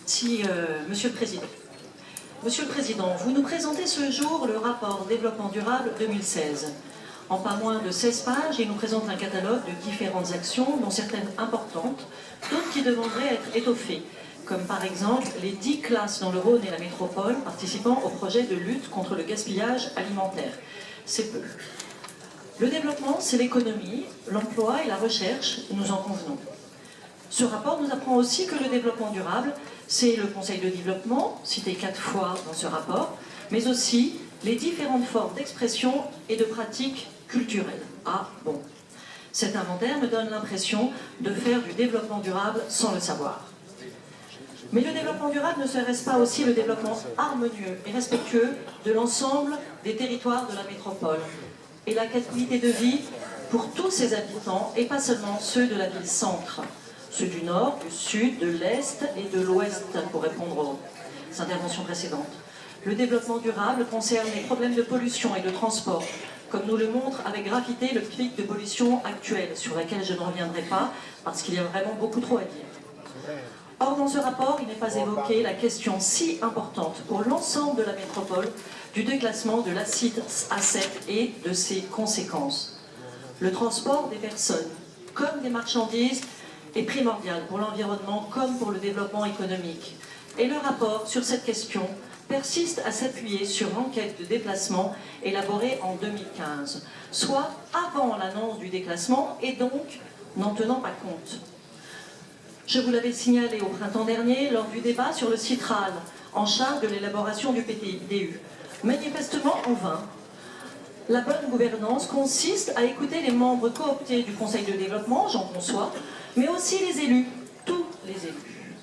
Si, Monsieur le Président. Monsieur le Président, vous nous présentez ce jour le rapport Développement durable 2016. En pas moins de 16 pages, il nous présente un catalogue de différentes actions, dont certaines importantes, d'autres qui devraient être étoffées, comme par exemple les 10 classes dans le Rhône et la métropole participant au projet de lutte contre le gaspillage alimentaire. C'est peu. Le développement, c'est l'économie, l'emploi et la recherche, nous en convenons. Ce rapport nous apprend aussi que le développement durable, c'est le Conseil de développement, cité 4 fois dans ce rapport, mais aussi les différentes formes d'expression et de pratiques culturelles. Ah bon, cet inventaire me donne l'impression de faire du développement durable sans le savoir. Mais le développement durable ne serait-ce pas aussi le développement harmonieux et respectueux de l'ensemble des territoires de la métropole et la qualité de vie pour tous ses habitants et pas seulement ceux de la ville-centre, ceux du nord, du sud, de l'est et de l'ouest, pour répondre aux interventions précédentes. Le développement durable concerne les problèmes de pollution et de transport, comme nous le montre avec gravité le pic de pollution actuel, sur laquelle je ne reviendrai pas, parce qu'il y a vraiment beaucoup trop à dire. Or, dans ce rapport, il n'est pas évoqué la question si importante pour l'ensemble de la métropole du déclassement de l'acide A7 et de ses conséquences. Le transport des personnes, comme des marchandises, est primordial pour l'environnement comme pour le développement économique. Et le rapport sur cette question persiste à s'appuyer sur l'enquête de déplacement élaborée en 2015, soit avant l'annonce du déclassement et donc n'en tenant pas compte. Je vous l'avais signalé au printemps dernier lors du débat sur le Citral, en charge de l'élaboration du PTDU. Manifestement en vain. La bonne gouvernance consiste à écouter les membres cooptés du Conseil de développement, j'en conçois, mais aussi les élus, tous les élus.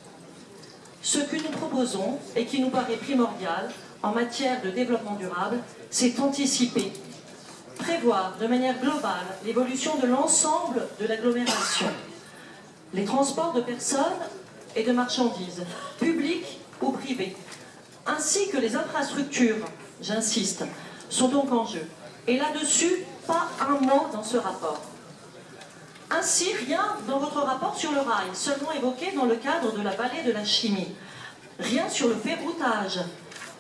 Ce que nous proposons et qui nous paraît primordial en matière de développement durable, c'est anticiper, prévoir de manière globale l'évolution de l'ensemble de l'agglomération, les transports de personnes et de marchandises, publics ou privés, ainsi que les infrastructures, j'insiste, sont donc en jeu. Et là-dessus, pas un mot dans ce rapport. Ainsi, rien dans votre rapport sur le rail, seulement évoqué dans le cadre de la vallée de la chimie. Rien sur le ferroutage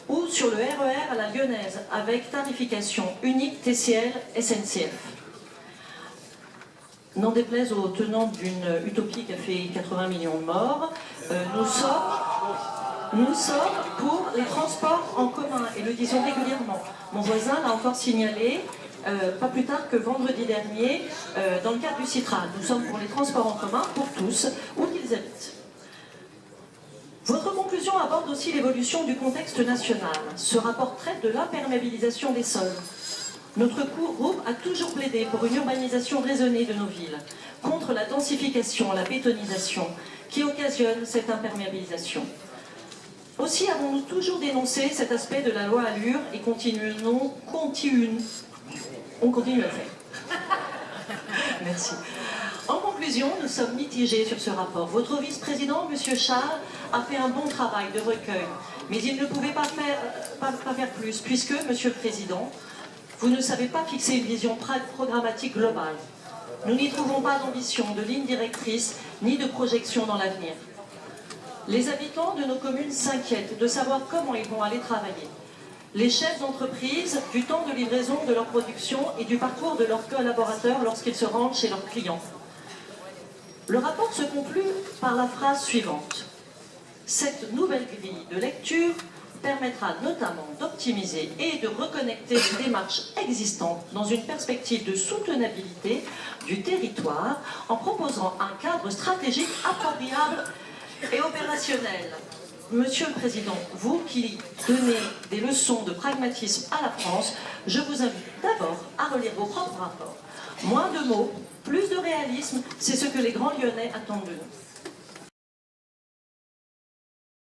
ou sur le RER à la lyonnaise, avec tarification unique TCL SNCF. N'en déplaise aux tenants d'une utopie qui a fait 80 millions de morts, nous sommes pour les transports en commun, et le disons régulièrement. Mon voisin l'a encore signalé, pas plus tard que vendredi dernier, dans le cadre du Citral. Nous sommes pour les transports en commun, pour tous, où qu'ils habitent. Votre conclusion aborde aussi l'évolution du contexte national. Ce rapport traite de l'imperméabilisation des sols. Notre groupe a toujours plaidé pour une urbanisation raisonnée de nos villes, contre la densification, la bétonisation, qui occasionne cette imperméabilisation. Aussi avons-nous toujours dénoncé cet aspect de la loi Allure et on continue à le faire. Merci. En conclusion, nous sommes mitigés sur ce rapport. Votre vice-président, M. Charles, a fait un bon travail de recueil, mais il ne pouvait pas faire plus, puisque, Monsieur le Président, vous ne savez pas fixer une vision programmatique globale. Nous n'y trouvons pas d'ambition, de ligne directrice, ni de projection dans l'avenir. Les habitants de nos communes s'inquiètent de savoir comment ils vont aller travailler. Les chefs d'entreprise, du temps de livraison de leur production et du parcours de leurs collaborateurs lorsqu'ils se rendent chez leurs clients. Le rapport se conclut par la phrase suivante. Cette nouvelle grille de lecture permettra notamment d'optimiser et de reconnecter les démarches existantes dans une perspective de soutenabilité du territoire en proposant un cadre stratégique appropriable et opérationnel. Monsieur le Président, vous qui donnez des leçons de pragmatisme à la France, je vous invite d'abord à relire vos propres rapports. Moins de mots, plus de réalisme, c'est ce que les grands Lyonnais attendent de nous.